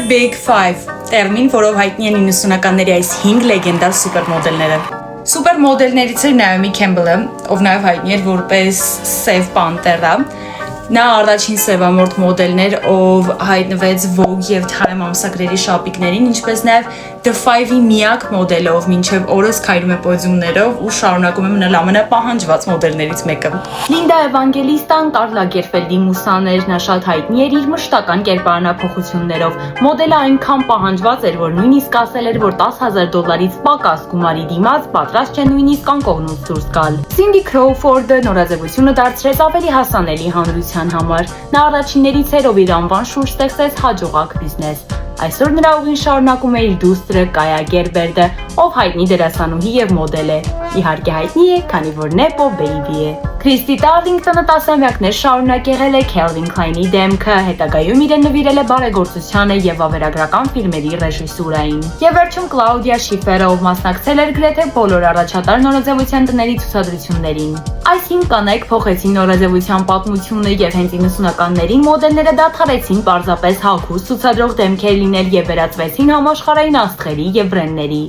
Big Five տերմին, որով հայտնի են 90-ականների այս 5 լեգենդար սուպերմոդելները։ Սուպերմոդելներից էր Նաոմի Քեմբելը, ով նաև հայտնի էր որպես Սև Պանտերա։ Նա առաջին սևամորթ մոդելն էր, ով հայտնվեց Vogue և Time ամսագրերի շապիկներին, ինչպես նաև The Five-ի միակ մոդելը, ով մինչև օրս քայլում է պոդիումներով ու շարունակում է մնալ ամենապահանջված մոդելներից մեկը։ Լինդա Էվանգելիստան Կարլ Լագերֆելդի մուսաներ, նա շատ հայտնի էր իր մշտական կերպարանափոխություններով։ Մոդելը այնքան պահանջված էր, որ նույնիսկ ասել էր, որ $10,000-ից պակաս գումարի դիմաց պատրաստ չէ նույնիսկ անկողնուց դուրս գալ։ Սինդի Քրոուֆորդը նորաձևությունը դարձրեց ավելի հասանելի հանրության համար։ Նա առաջիններից էր, ով իր անվան շուրջ ստեղծեց հաջողակ բիզնես։ Այսօր նրա ուղին շարունակում է իր դուստրը Կայա Գերբերդը, ով հայտնի դերասանուհի և մոդել է։ Իհարկե հայտնի է, քանի որ Nepo Baby է։ Քրիստի Տարլինգտոնը տասնամյակներ շարունակ եղել է Քելվին Քլայնի դեմքը, հետագայում իրեն նվիրել է բարեգործությանը և վավերագրական ֆիլմերի ռեժիսուրային։ Եվ վերջում Կլաուդիա Շիֆերը, ով մասնակցել էր գրեթե բոլոր առաջատար նորաձևության տների ցուցադրություններին։ Այս 5 կանայք փոխեցին նորաձևության պատմությունը և հենց 90-ականներին մոդելները դադարեցին պարզապես հագուստ ցուցադրող դեմքեր լինել և վերածվեցին համաշխարհային աստղերի և բրենդների։